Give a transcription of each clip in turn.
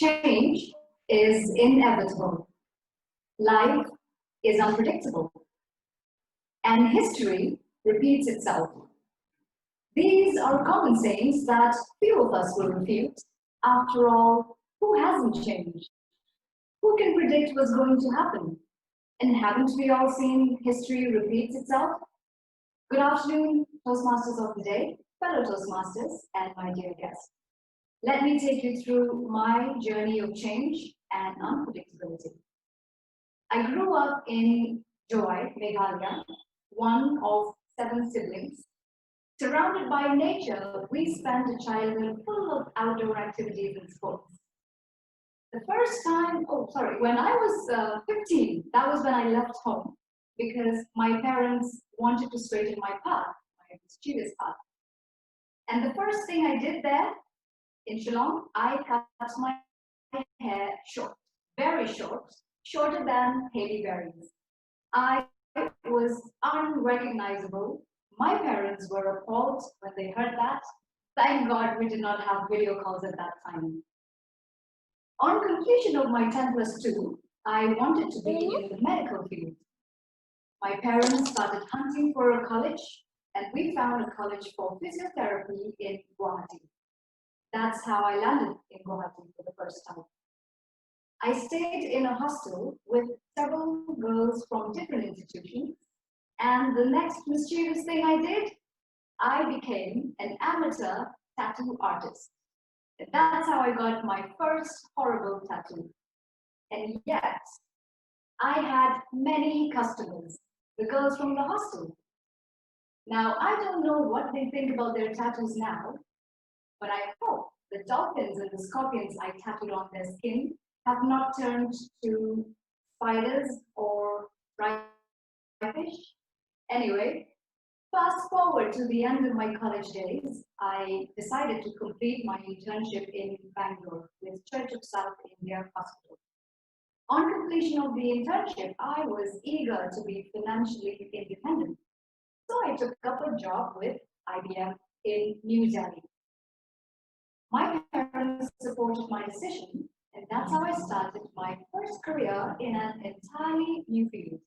Change is inevitable. Life is unpredictable. And history repeats itself. These are common sayings that few of us will refute. After all, who hasn't changed? Who can predict what's going to happen? And haven't we all seen history repeats itself? Good afternoon, Toastmasters of the day, fellow Toastmasters, and my dear guests. Let me take you through my journey of change and unpredictability. I grew up in Joy, Meghalaya, one of 7 siblings. Surrounded by nature, we spent a childhood full of outdoor activities and sports. The first time, when I was 15, that was when I left home because my parents wanted to straighten my path, my mischievous path. And the first thing I did there in Shillong, I cut my hair short, very short, shorter than Hailey Berry's. I was unrecognizable. My parents were appalled when they heard that. Thank God we did not have video calls at that time. On completion of my 10+2, I wanted to be in the medical field. My parents started hunting for a college, and we found a college for physiotherapy in Guwahati. That's how I landed in Guwahati for the first time. I stayed in a hostel with several girls from different institutions, and the next mischievous thing I did, I became an amateur tattoo artist. And that's how I got my first horrible tattoo. And yet, I had many customers, the girls from the hostel. Now, I don't know what they think about their tattoos now, but I hope the dolphins and the scorpions I tattooed on their skin have not turned to spiders or fish. Anyway, fast forward to the end of my college days, I decided to complete my internship in Bangalore with Church of South India Hospital. On completion of the internship, I was eager to be financially independent. So I took up a job with IBM in New Delhi. My parents supported my decision, and that's how I started my first career in an entirely new field.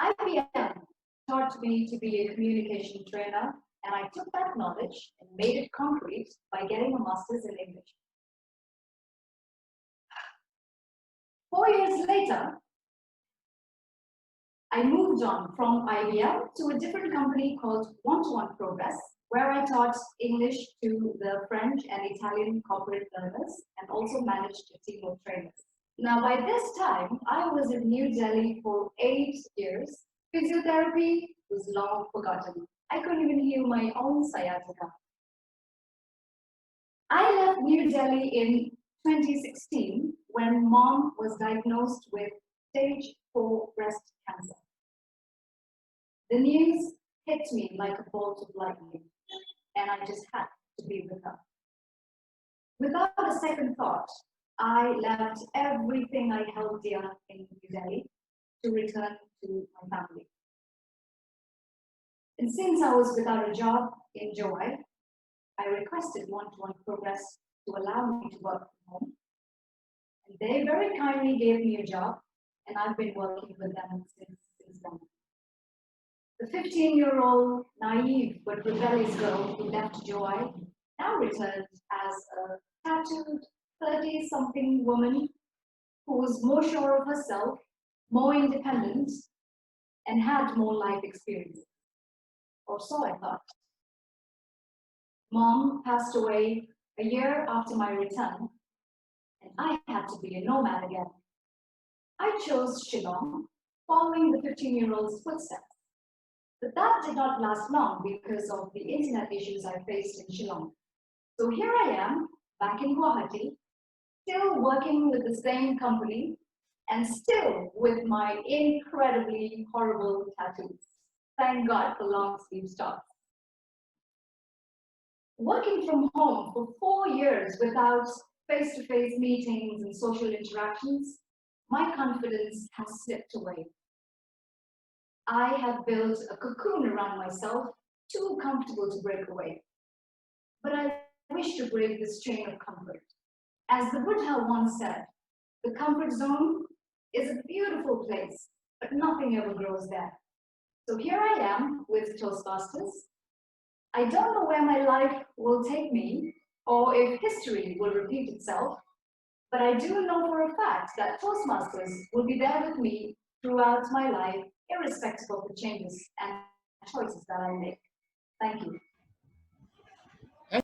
IBM taught me to be a communication trainer, and I took that knowledge and made it concrete by getting a master's in English. 4 years later, I moved on from IBM to a different company called One-to-One Progress, where I taught English to the French and Italian corporate learners and also managed a team of trainers. Now, by this time, I was in New Delhi for 8 years. Physiotherapy was long forgotten. I couldn't even heal my own sciatica. I left New Delhi in 2016 when mom was diagnosed with stage 4 breast cancer. The news hit me like a bolt of lightning, and I just had to be with her. Without a second thought, I left everything I held dear in New Delhi to return to my family. And since I was without a job in Joy, I requested One-to-One Progress to allow me to work from home. And they very kindly gave me a job, and I've been working with them since then. The 15-year-old naive but rebellious girl who left Joy now returns as a tattooed 30-something woman who was more sure of herself, more independent, and had more life experience. Or so I thought. Mom passed away a year after my return, and I had to be a nomad again. I chose Shillong, following the 15-year-old's footsteps. But that did not last long because of the internet issues I faced in Shillong. So here I am, back in Guwahati, still working with the same company, and still with my incredibly horrible tattoos. Thank God for long sleeve tops. Working from home for 4 years without face-to-face meetings and social interactions, my confidence has slipped away. I have built a cocoon around myself, too comfortable to break away. But I wish to break this chain of comfort. As the Buddha once said, the comfort zone is a beautiful place, but nothing ever grows there. So here I am with Toastmasters. I don't know where my life will take me or if history will repeat itself, but I do know for a fact that Toastmasters will be there with me throughout my life, irrespective of the changes and choices that I make. Thank you.